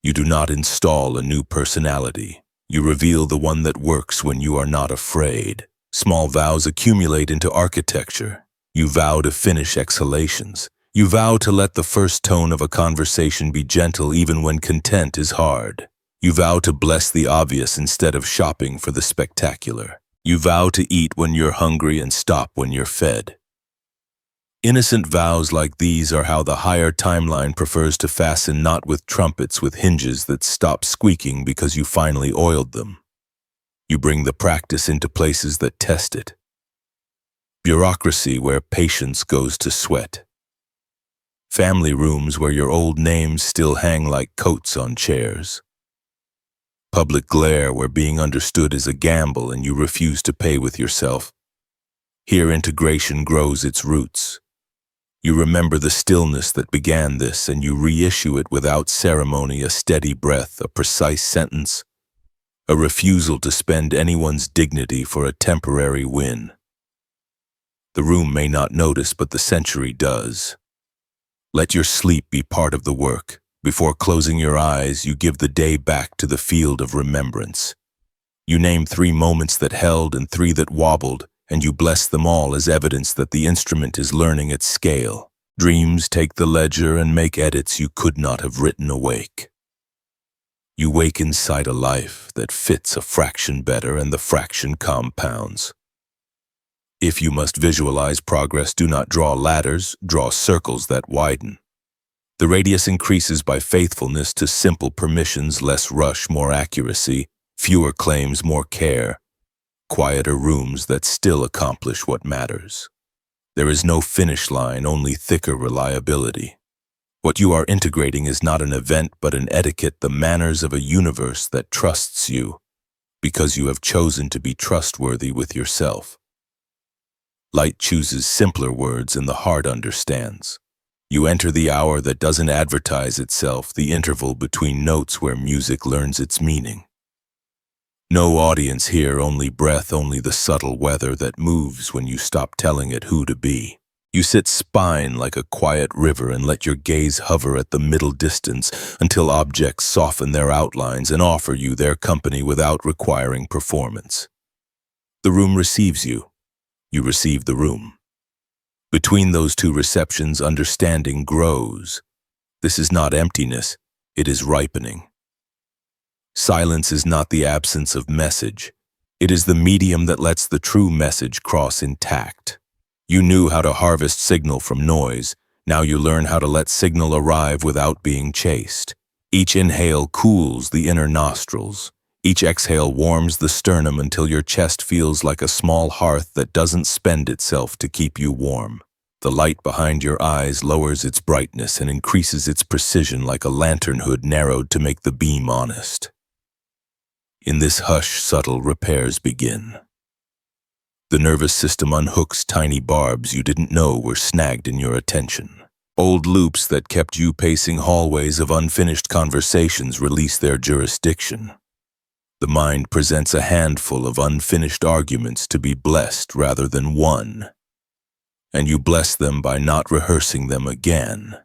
You do not install a new personality. You reveal the one that works when you are not afraid. Small vows accumulate into architecture. You vow to finish exhalations. You vow to let the first tone of a conversation be gentle even when content is hard. You vow to bless the obvious instead of shopping for the spectacular. You vow to eat when you're hungry and stop when you're fed. Innocent vows like these are how the higher timeline prefers to fasten, not with trumpets, with hinges that stop squeaking because you finally oiled them. You bring the practice into places that test it. Bureaucracy where patience goes to sweat. Family rooms where your old names still hang like coats on chairs. Public glare where being understood is a gamble and you refuse to pay with yourself. Here integration grows its roots. You remember the stillness that began this and you reissue it without ceremony, a steady breath, a precise sentence, a refusal to spend anyone's dignity for a temporary win. The room may not notice, but the century does. Let your sleep be part of the work. Before closing your eyes, you give the day back to the field of remembrance. You name 3 moments that held and 3 that wobbled, and you bless them all as evidence that the instrument is learning its scale. Dreams take the ledger and make edits you could not have written awake. You wake inside a life that fits a fraction better, and the fraction compounds. If you must visualize progress, do not draw ladders, draw circles that widen. The radius increases by faithfulness to simple permissions, less rush, more accuracy, fewer claims, more care, quieter rooms that still accomplish what matters. There is no finish line, only thicker reliability. What you are integrating is not an event but an etiquette, the manners of a universe that trusts you because you have chosen to be trustworthy with yourself. Light chooses simpler words and the heart understands. You enter the hour that doesn't advertise itself, the interval between notes where music learns its meaning. No audience here, only breath, only the subtle weather that moves when you stop telling it who to be. You sit spine like a quiet river and let your gaze hover at the middle distance until objects soften their outlines and offer you their company without requiring performance. The room receives you. You receive the room. Between those 2 receptions, understanding grows. This is not emptiness, it is ripening. Silence is not the absence of message. It is the medium that lets the true message cross intact. You knew how to harvest signal from noise. Now you learn how to let signal arrive without being chased. Each inhale cools the inner nostrils. Each exhale warms the sternum until your chest feels like a small hearth that doesn't spend itself to keep you warm. The light behind your eyes lowers its brightness and increases its precision like a lantern hood narrowed to make the beam honest. In this hush, subtle repairs begin. The nervous system unhooks tiny barbs you didn't know were snagged in your attention. Old loops that kept you pacing hallways of unfinished conversations release their jurisdiction. The mind presents a handful of unfinished arguments to be blessed rather than won, and you bless them by not rehearsing them again.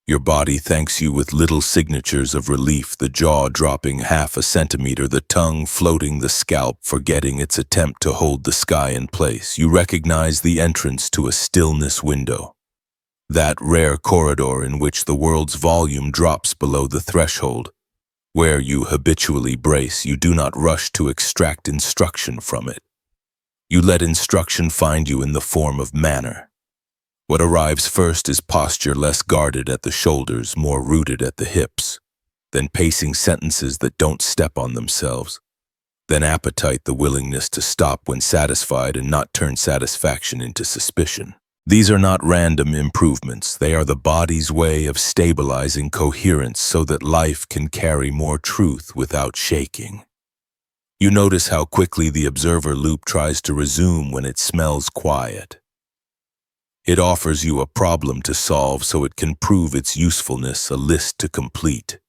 Your body thanks you with little signatures of relief, the jaw dropping half a centimeter, the tongue floating, the scalp forgetting its attempt to hold the sky in place. You recognize the entrance to a stillness window, that rare corridor in which the world's volume drops below the threshold. Where you habitually brace, you do not rush to extract instruction from it. You let instruction find you in the form of manner. What arrives first is posture, less guarded at the shoulders, more rooted at the hips, then pacing sentences that don't step on themselves, then appetite, the willingness to stop when satisfied and not turn satisfaction into suspicion. These are not random improvements, they are the body's way of stabilizing coherence so that life can carry more truth without shaking. You notice how quickly the observer loop tries to resume when it smells quiet. It offers you a problem to solve so it can prove its usefulness, a list to complete.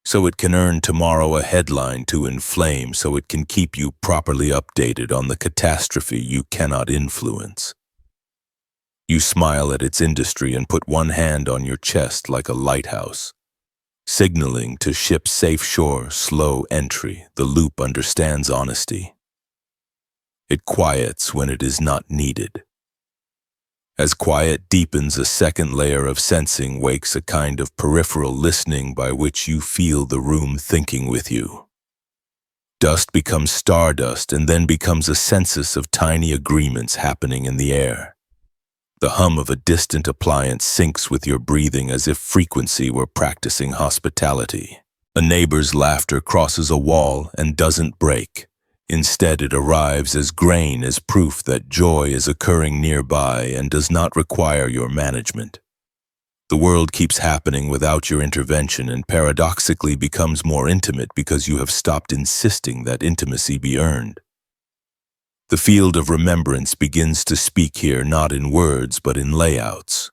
So it can earn tomorrow a headline to inflame, so it can keep you properly updated on the catastrophe you cannot influence. You smile at its industry and put one hand on your chest like a lighthouse, signaling to ship safe shore, slow entry. The loop understands honesty. It quiets when it is not needed. As quiet deepens, a second layer of sensing wakes, a kind of peripheral listening by which you feel the room thinking with you. Dust becomes stardust and then becomes a census of tiny agreements happening in the air. The hum of a distant appliance syncs with your breathing as if frequency were practicing hospitality. A neighbor's laughter crosses a wall and doesn't break. Instead, it arrives as grain, as proof that joy is occurring nearby and does not require your management. The world keeps happening without your intervention and paradoxically becomes more intimate because you have stopped insisting that intimacy be earned. The field of remembrance begins to speak here, not in words but in layouts.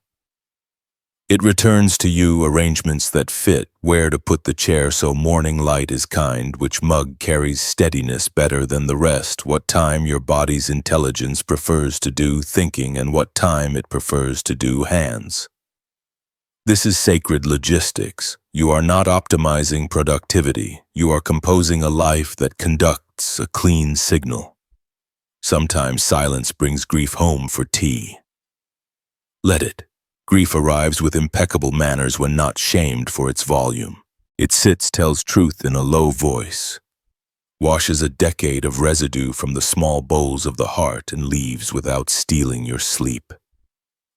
It returns to you arrangements that fit, where to put the chair so morning light is kind, which mug carries steadiness better than the rest, what time your body's intelligence prefers to do thinking and what time it prefers to do hands. This is sacred logistics. You are not optimizing productivity. You are composing a life that conducts a clean signal. Sometimes silence brings grief home for tea. Let it. Grief arrives with impeccable manners when not shamed for its volume. It sits, tells truth in a low voice, washes a decade of residue from the small bowls of the heart and leaves without stealing your sleep.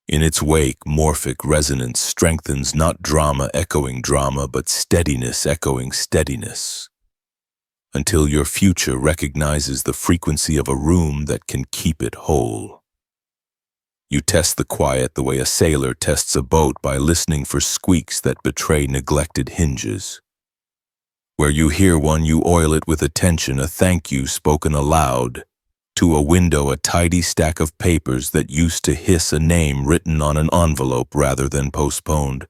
In its wake, morphic resonance strengthens not drama echoing drama, but steadiness echoing steadiness, until your future recognizes the frequency of a room that can keep it whole. You test the quiet the way a sailor tests a boat, by listening for squeaks that betray neglected hinges. Where you hear one, you oil it with attention, a thank you spoken aloud. To a window, a tidy stack of papers that used to hiss, a name written on an envelope rather than postponed.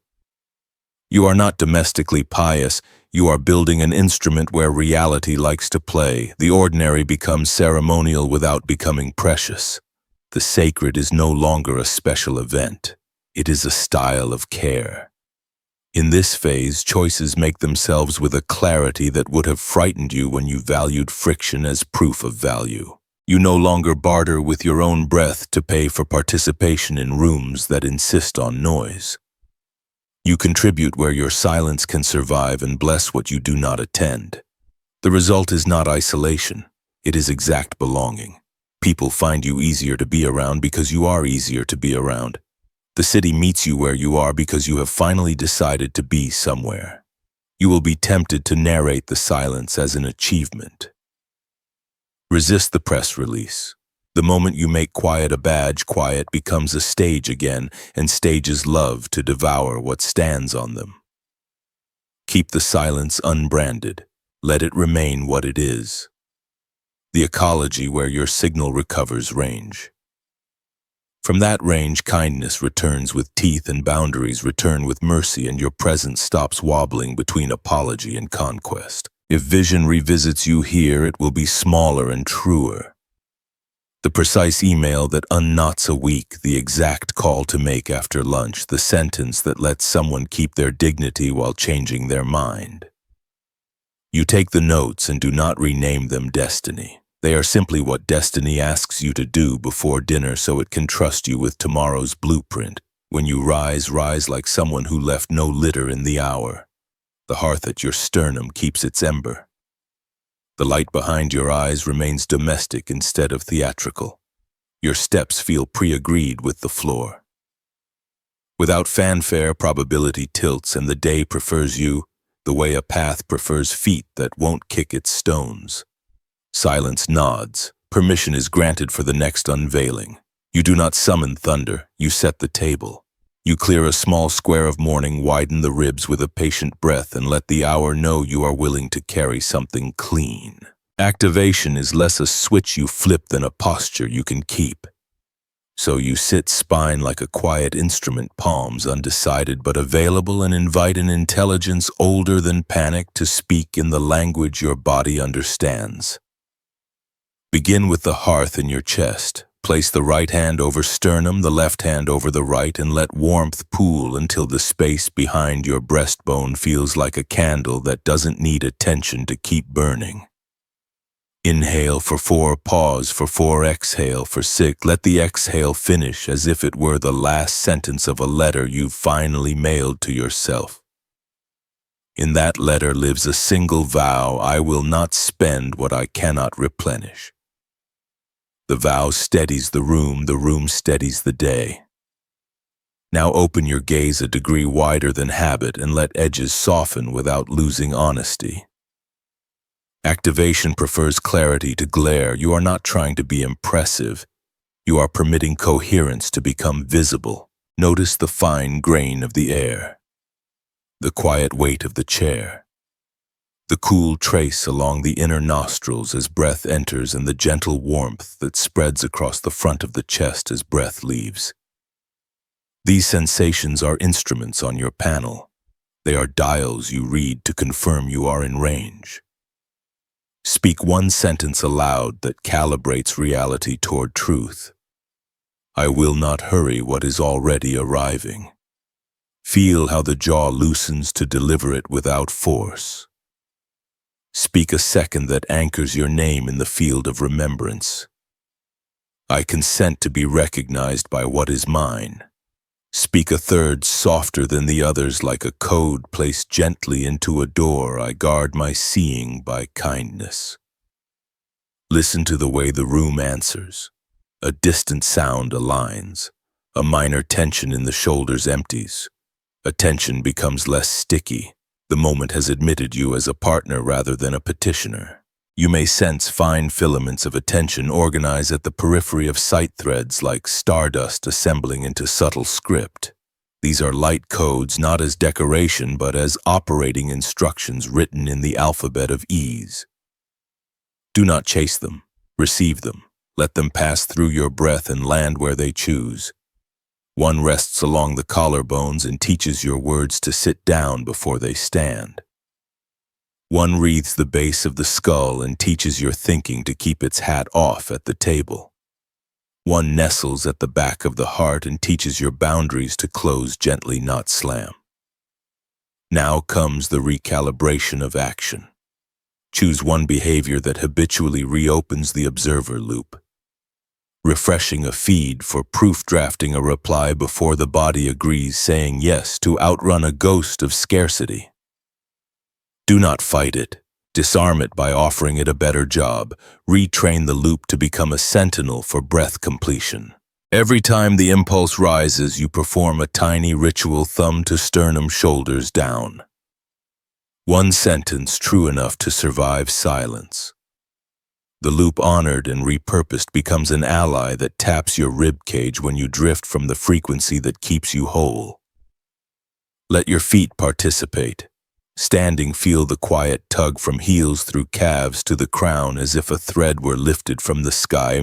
You are not domestically pious, you are building an instrument where reality likes to play. The ordinary becomes ceremonial without becoming precious. The sacred is no longer a special event. It is a style of care. In this phase, choices make themselves with a clarity that would have frightened you when you valued friction as proof of value. You no longer barter with your own breath to pay for participation in rooms that insist on noise. You contribute where your silence can survive and bless what you do not attend. The result is not isolation. It is exact belonging. People find you easier to be around because you are easier to be around. The city meets you where you are because you have finally decided to be somewhere. You will be tempted to narrate the silence as an achievement. Resist the press release. The moment you make quiet a badge, quiet becomes a stage again, and stages love to devour what stands on them. Keep the silence unbranded. Let it remain what it is. The ecology where your signal recovers range. From that range, kindness returns with teeth and boundaries return with mercy, and your presence stops wobbling between apology and conquest. If vision revisits you here, it will be smaller and truer. The precise email that unknots a week, the exact call to make after lunch, the sentence that lets someone keep their dignity while changing their mind. You take the notes and do not rename them destiny. They are simply what destiny asks you to do before dinner so it can trust you with tomorrow's blueprint. When you rise, rise like someone who left no litter in the hour. The hearth at your sternum keeps its ember. The light behind your eyes remains domestic instead of theatrical. Your steps feel pre-agreed with the floor. Without fanfare, probability tilts and the day prefers you, the way a path prefers feet that won't kick its stones. Silence nods. Permission is granted for the next unveiling. You do not summon thunder, you set the table. You clear a small square of morning, widen the ribs with a patient breath, and let the hour know you are willing to carry something clean. Activation is less a switch you flip than a posture you can keep. So you sit spine like a quiet instrument, palms undecided but available, and invite an intelligence older than panic to speak in the language your body understands. Begin with the hearth in your chest. Place the right hand over sternum, the left hand over the right, and let warmth pool until the space behind your breastbone feels like a candle that doesn't need attention to keep burning. Inhale for 4, pause for 4, exhale for 6. Let the exhale finish as if it were the last sentence of a letter you've finally mailed to yourself. In that letter lives a single vow: I will not spend what I cannot replenish. The vow steadies the room steadies the day. Now open your gaze a degree wider than habit and let edges soften without losing honesty. Activation prefers clarity to glare. You are not trying to be impressive. You are permitting coherence to become visible. Notice the fine grain of the air, the quiet weight of the chair, the cool trace along the inner nostrils as breath enters, and the gentle warmth that spreads across the front of the chest as breath leaves. These sensations are instruments on your panel. They are dials you read to confirm you are in range. Speak one sentence aloud that calibrates reality toward truth. I will not hurry what is already arriving. Feel how the jaw loosens to deliver it without force. Speak a second that anchors your name in the field of remembrance. I consent to be recognized by what is mine. Speak a third softer than the others, like a code placed gently into a door. I guard my seeing by kindness. Listen to the way the room answers. A distant sound aligns. A minor tension in the shoulders empties. Attention becomes less sticky. The moment has admitted you as a partner rather than a petitioner. You may sense fine filaments of attention organize at the periphery of sight threads like stardust assembling into subtle script. These are light codes, not as decoration but as operating instructions written in the alphabet of ease. Do not chase them. Receive them. Let them pass through your breath and land where they choose. One rests along the collarbones and teaches your words to sit down before they stand. One wreathes the base of the skull and teaches your thinking to keep its hat off at the table. One nestles at the back of the heart and teaches your boundaries to close gently, not slam. Now comes the recalibration of action. Choose one behavior that habitually reopens the observer loop. Refreshing a feed for proof, drafting a reply before the body agrees, saying yes to outrun a ghost of scarcity. Do not fight it. Disarm it by offering it a better job. Retrain the loop to become a sentinel for breath completion. Every time the impulse rises, you perform a tiny ritual, thumb to sternum, shoulders down. One sentence true enough to survive silence. The loop honored and repurposed becomes an ally that taps your rib cage when you drift from the frequency that keeps you whole. Let your feet participate. Standing, feel the quiet tug from heels through calves to the crown as if a thread were lifted from the sky,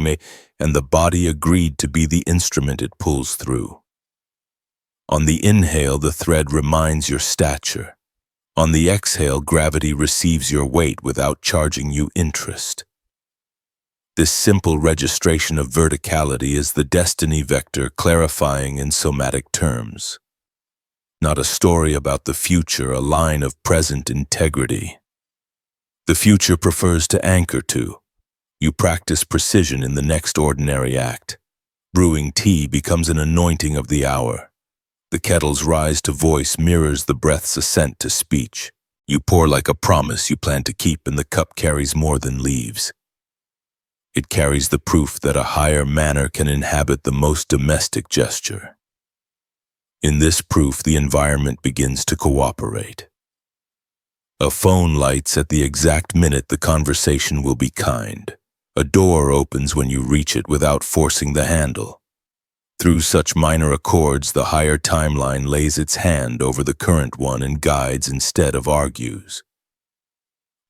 and the body agreed to be the instrument it pulls through. On the inhale, the thread reminds your stature. On the exhale, gravity receives your weight without charging you interest. This simple registration of verticality is the destiny vector clarifying in somatic terms. Not a story about the future, a line of present integrity. The future prefers to anchor to. You practice precision in the next ordinary act. Brewing tea becomes an anointing of the hour. The kettle's rise to voice mirrors the breath's ascent to speech. You pour like a promise you plan to keep, and the cup carries more than leaves. It carries the proof that a higher manner can inhabit the most domestic gesture. In this proof, the environment begins to cooperate. A phone lights at the exact minute the conversation will be kind. A door opens when you reach it without forcing the handle. Through such minor accords, the higher timeline lays its hand over the current one and guides instead of argues.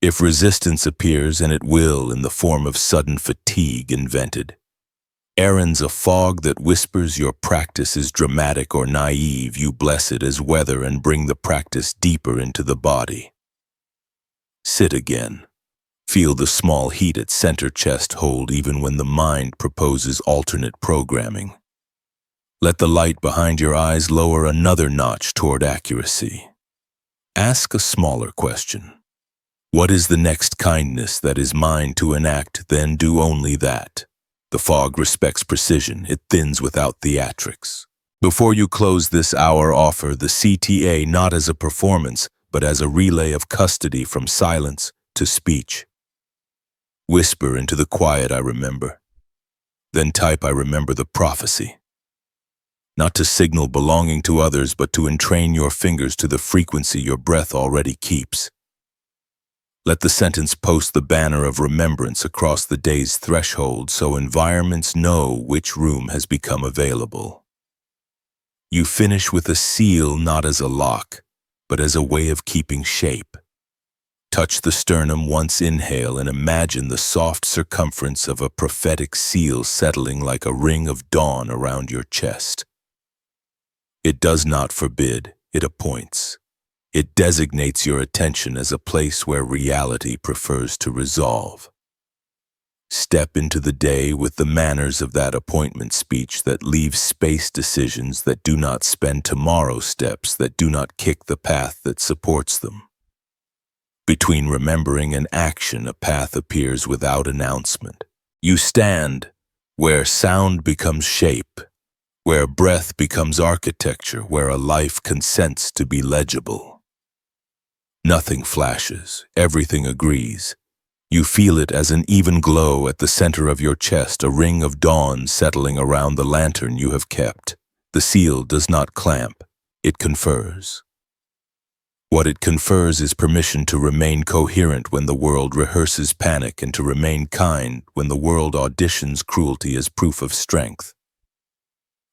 If resistance appears, and it will in the form of sudden fatigue invented, Aaron's a fog that whispers your practice is dramatic or naive, you bless it as weather and bring the practice deeper into the body. Sit again. Feel the small heat at center chest hold even when the mind proposes alternate programming. Let the light behind your eyes lower another notch toward accuracy. Ask a smaller question. What is the next kindness that is mine to enact, then do only that. The fog respects precision, it thins without theatrics. Before you close this hour, offer the CTA not as a performance, but as a relay of custody from silence to speech. Whisper into the quiet, I remember. Then type, I remember the prophecy. Not to signal belonging to others, but to entrain your fingers to the frequency your breath already keeps. Let the sentence post the banner of remembrance across the day's threshold so environments know which room has become available. You finish with a seal not as a lock, but as a way of keeping shape. Touch the sternum once, inhale, and imagine the soft circumference of a prophetic seal settling like a ring of dawn around your chest. It does not forbid, it appoints. It designates your attention as a place where reality prefers to resolve. Step into the day with the manners of that appointment speech that leaves space decisions that do not spend tomorrow steps that do not kick the path that supports them. Between remembering and action, a path appears without announcement. You stand where sound becomes shape, where breath becomes architecture, where a life consents to be legible. Nothing flashes, everything agrees. You feel it as an even glow at the center of your chest, a ring of dawn settling around the lantern you have kept. The seal does not clamp, it confers. What it confers is permission to remain coherent when the world rehearses panic and to remain kind when the world auditions cruelty as proof of strength.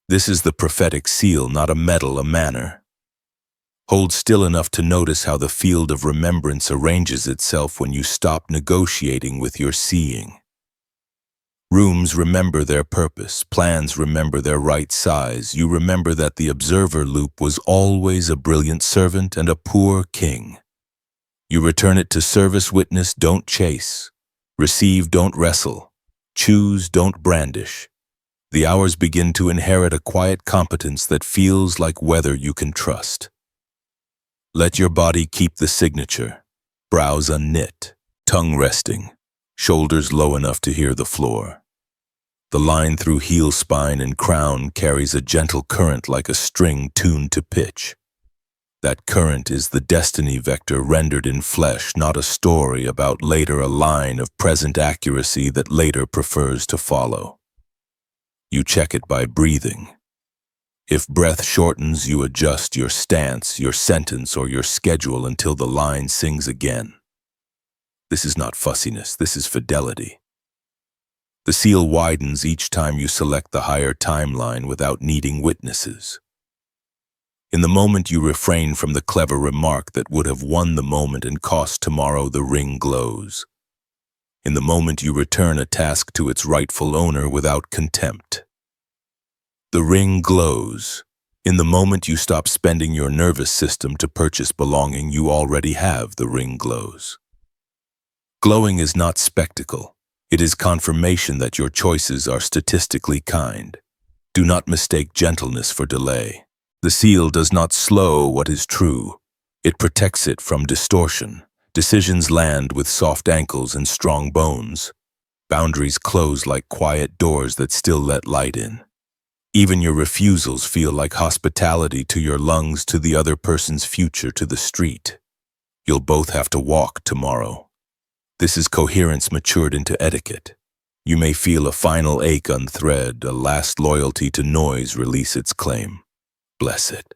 This is the prophetic seal, not a medal, a manner. Hold still enough to notice how the field of remembrance arranges itself when you stop negotiating with your seeing. Rooms remember their purpose, plans remember their right size. You remember that the observer loop was always a brilliant servant and a poor king. You return it to service, witness, don't chase. Receive, don't wrestle. Choose, don't brandish. The hours begin to inherit a quiet competence that feels like weather you can trust. Let your body keep the signature, brows unknit, tongue resting, shoulders low enough to hear the floor. The line through heel, spine, and crown carries a gentle current like a string tuned to pitch. That current is the destiny vector rendered in flesh, not a story about later, a line of present accuracy that later prefers to follow. You check it by breathing. If breath shortens, you adjust your stance, your sentence, or your schedule until the line sings again. This is not fussiness, this is fidelity. The seal widens each time you select the higher timeline without needing witnesses. In the moment you refrain from the clever remark that would have won the moment and cost tomorrow, the ring glows. In the moment you return a task to its rightful owner without contempt. The ring glows. In the moment you stop spending your nervous system to purchase belonging you already have, the ring glows. Glowing is not spectacle. It is confirmation that your choices are statistically kind. Do not mistake gentleness for delay. The seal does not slow what is true. It protects it from distortion. Decisions land with soft ankles and strong bones. Boundaries close like quiet doors that still let light in. Even your refusals feel like hospitality to your lungs, to the other person's future, to the street. You'll both have to walk tomorrow. This is coherence matured into etiquette. You may feel a final ache unthread, a last loyalty to noise release its claim. Bless it.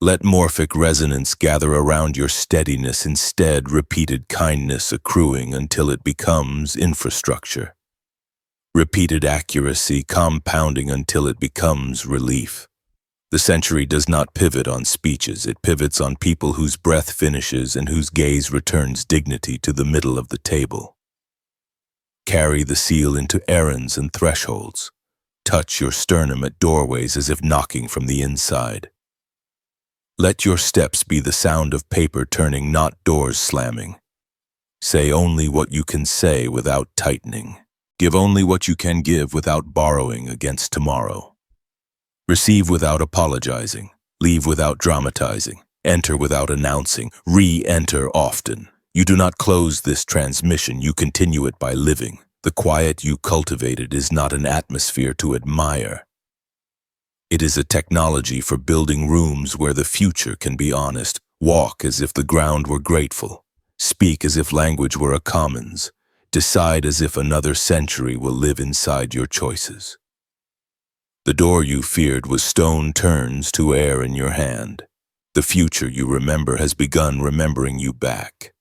Let morphic resonance gather around your steadiness, instead repeated kindness accruing until it becomes infrastructure. Repeated accuracy compounding until it becomes relief. The century does not pivot on speeches, it pivots on people whose breath finishes and whose gaze returns dignity to the middle of the table. Carry the seal into errands and thresholds. Touch your sternum at doorways as if knocking from the inside. Let your steps be the sound of paper turning, not doors slamming. Say only what you can say without tightening. Give only what you can give without borrowing against tomorrow. Receive without apologizing. Leave without dramatizing. Enter without announcing. Re-enter often. You do not close this transmission, you continue it by living. The quiet you cultivated is not an atmosphere to admire. It is a technology for building rooms where the future can be honest. Walk as if the ground were grateful. Speak as if language were a commons. Decide as if another century will live inside your choices. The door you feared was stone turns to air in your hand. The future you remember has begun remembering you back.